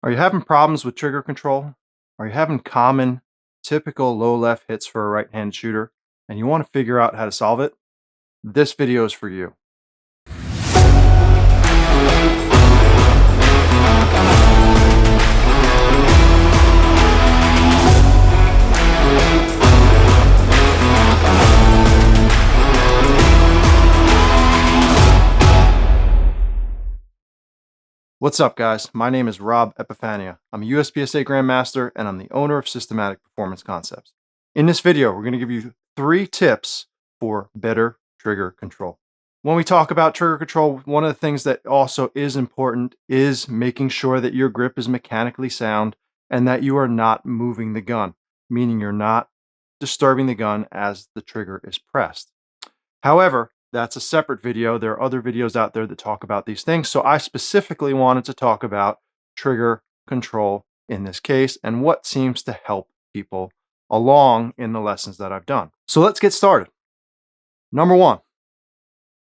Are you having problems with trigger control? Are you having common, typical low left hits for a right-handed shooter and you want to figure out how to solve it? This video is for you. What's up, guys? My name is Rob Epifania. I'm a USPSA Grandmaster and I'm the owner of Systematic Performance Concepts. In this video, we're going to give you 3 tips for better trigger control. When we talk about trigger control, one of the things that also is important is making sure that your grip is mechanically sound and that you are not moving the gun, meaning you're not disturbing the gun as the trigger is pressed. However, that's a separate video. There are other videos out there that talk about these things. So I specifically wanted to talk about trigger control in this case and what seems to help people along in the lessons that I've done. So let's get started. Number 1,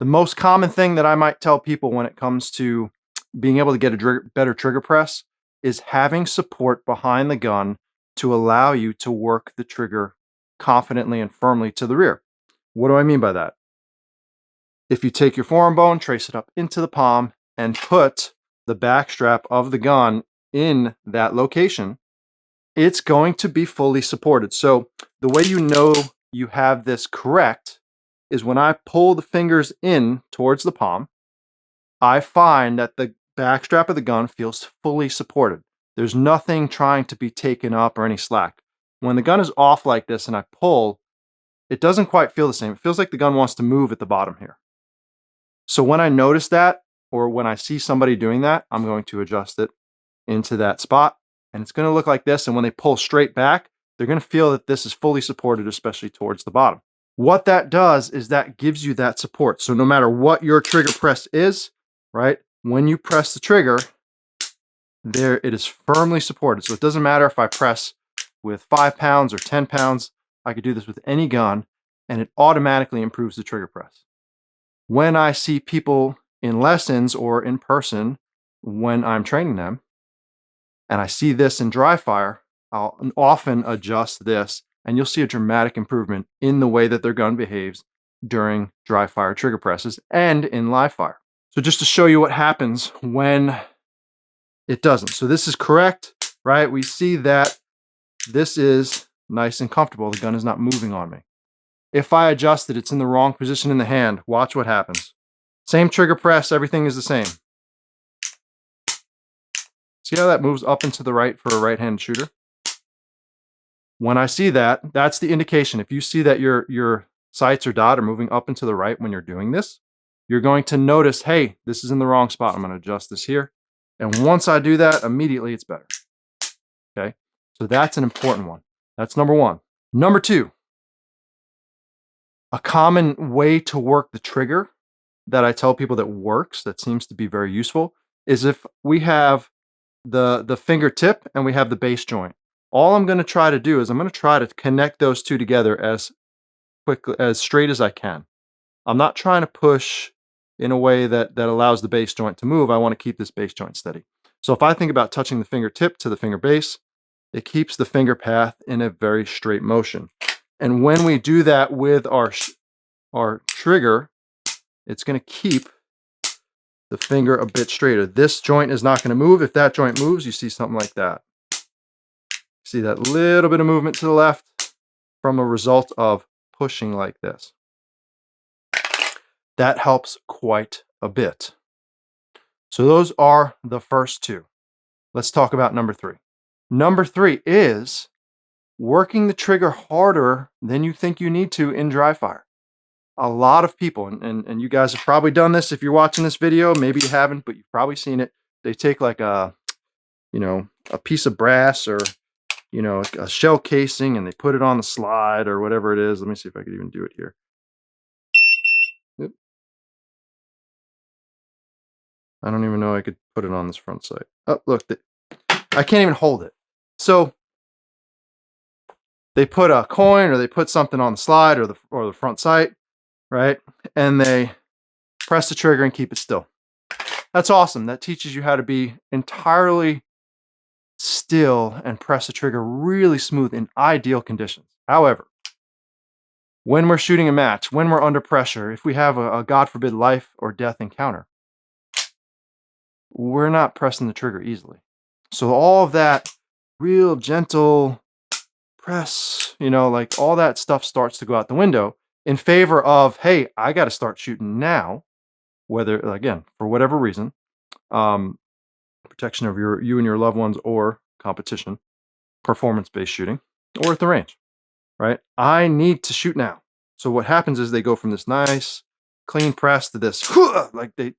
the most common thing that I might tell people when it comes to being able to get a better trigger press is having support behind the gun to allow you to work the trigger confidently and firmly to the rear. What do I mean by that? If you take your forearm bone, trace it up into the palm, and put the back strap of the gun in that location, it's going to be fully supported. So the way you know you have this correct is when I pull the fingers in towards the palm, I find that the back strap of the gun feels fully supported. There's nothing trying to be taken up or any slack. When the gun is off like this and I pull, it doesn't quite feel the same. It feels like the gun wants to move at the bottom here. So when I notice that, or when I see somebody doing that, I'm going to adjust it into that spot. And it's going to look like this. And when they pull straight back, they're going to feel that this is fully supported, especially towards the bottom. What that does is that gives you that support. So no matter what your trigger press is, right, when you press the trigger, there it is firmly supported. So it doesn't matter if I press with 5 pounds or 10 pounds. I could do this with any gun, and it automatically improves the trigger press. When I see people in lessons or in person when I'm training them, and I see this in dry fire, I'll often adjust this, and you'll see a dramatic improvement in the way that their gun behaves during dry fire trigger presses and in live fire. So just to show you what happens when it doesn't. So this is correct, right? We see that this is nice and comfortable. The gun is not moving on me. If I adjust it, it's in the wrong position in the hand. Watch what happens. Same trigger press, everything is the same. See how that moves up and to the right for a right-handed shooter? When I see that, that's the indication. If you see that your sights or dot are moving up and to the right when you're doing this, you're going to notice, hey, this is in the wrong spot. I'm going to adjust this here. And once I do that, immediately it's better. Okay? So that's an important one. That's number 1. Number 2. A common way to work the trigger that I tell people that works, that seems to be very useful, is if we have the fingertip and we have the base joint. All I'm going to try to do is I'm going to try to connect those two together as quickly, as straight as I can. I'm not trying to push in a way that allows the base joint to move. I want to keep this base joint steady. So if I think about touching the fingertip to the finger base, it keeps the finger path in a very straight motion. And when we do that with our trigger, it's going to keep the finger a bit straighter. This joint is not going to move. If that joint moves, you see something like that. See that little bit of movement to the left from a result of pushing like this. That helps quite a bit. So those are the first 2. Let's talk about number 3. Number 3 is working the trigger harder than you think you need to in dry fire. A lot of people, and you guys have probably done this if you're watching this video, maybe you haven't, but you've probably seen it. They take like a piece of brass or, a shell casing and they put it on the slide or whatever it is. Let me see if I could even do it here. Yep. I don't even know I could put it on this front sight. Oh, look, I can't even hold it. So they put a coin or they put something on the slide or the front sight, right? And they press the trigger and keep it still. That's awesome. That teaches you how to be entirely still and press the trigger really smooth in ideal conditions. However, when we're shooting a match, when we're under pressure, if we have a God forbid life or death encounter, we're not pressing the trigger easily. So all of that real gentle press, like all that stuff starts to go out the window in favor of, hey, I got to start shooting now, whether, again, for whatever reason, protection of you and your loved ones, or competition, performance-based shooting, or at the range, right? I need to shoot now. So what happens is they go from this nice, clean press to this, like they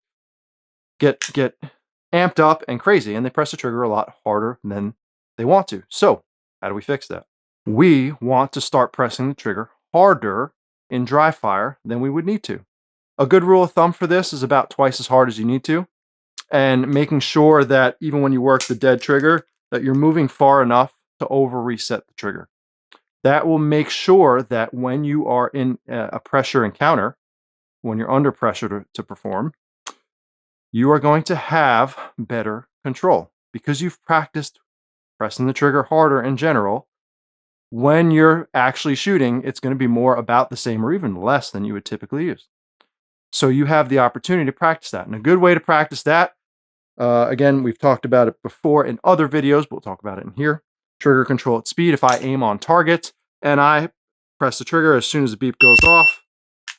get amped up and crazy, and they press the trigger a lot harder than they want to. So how do we fix that? We want to start pressing the trigger harder in dry fire than we would need to. A good rule of thumb for this is about twice as hard as you need to, and making sure that even when you work the dead trigger, that you're moving far enough to over reset the trigger. That will make sure that when you are in a pressure encounter, when you're under pressure to perform, you are going to have better control because you've practiced pressing the trigger harder in general. When you're actually shooting, it's going to be more about the same or even less than you would typically use. So you have the opportunity to practice that. And a good way to practice that, again, we've talked about it before in other videos, but we'll talk about it in here. Trigger control at speed. If I aim on target and I press the trigger as soon as the beep goes off,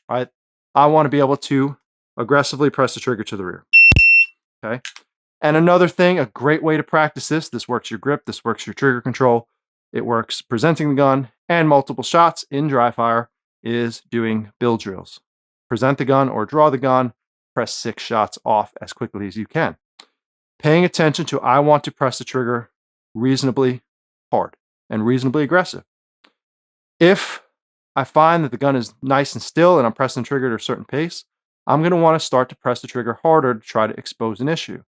right, I want to be able to aggressively press the trigger to the rear. Okay. And another thing, a great way to practice this works your grip, this works your trigger control, it works presenting the gun and multiple shots in dry fire, is doing build drills. Present the gun or draw the gun, press 6 shots off as quickly as you can. Paying attention to, I want to press the trigger reasonably hard and reasonably aggressive. If I find that the gun is nice and still and I'm pressing the trigger at a certain pace, I'm going to want to start to press the trigger harder to try to expose an issue.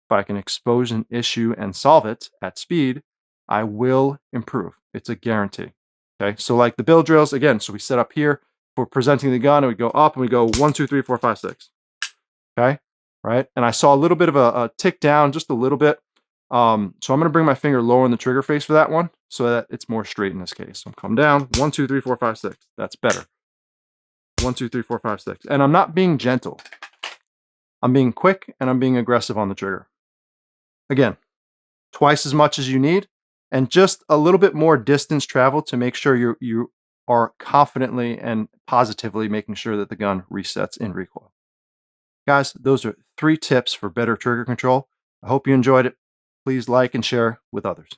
If I can expose an issue and solve it at speed, I will improve. It's a guarantee. Okay, so like the build drills, again, so we set up here for presenting the gun and we go up and we go 1, 2, 3, 4, 5, 6. Okay, right? And I saw a little bit of a tick down, just a little bit. So I'm going to bring my finger lower in the trigger face for that one so that it's more straight in this case. So come down, 1, 2, 3, 4, 5, 6. That's better. 1, 2, 3, 4, 5, 6. And I'm not being gentle. I'm being quick and I'm being aggressive on the trigger. Again, twice as much as you need, and just a little bit more distance traveled to make sure you are confidently and positively making sure that the gun resets in recoil. Guys, those are 3 tips for better trigger control. I hope you enjoyed it. Please like and share with others.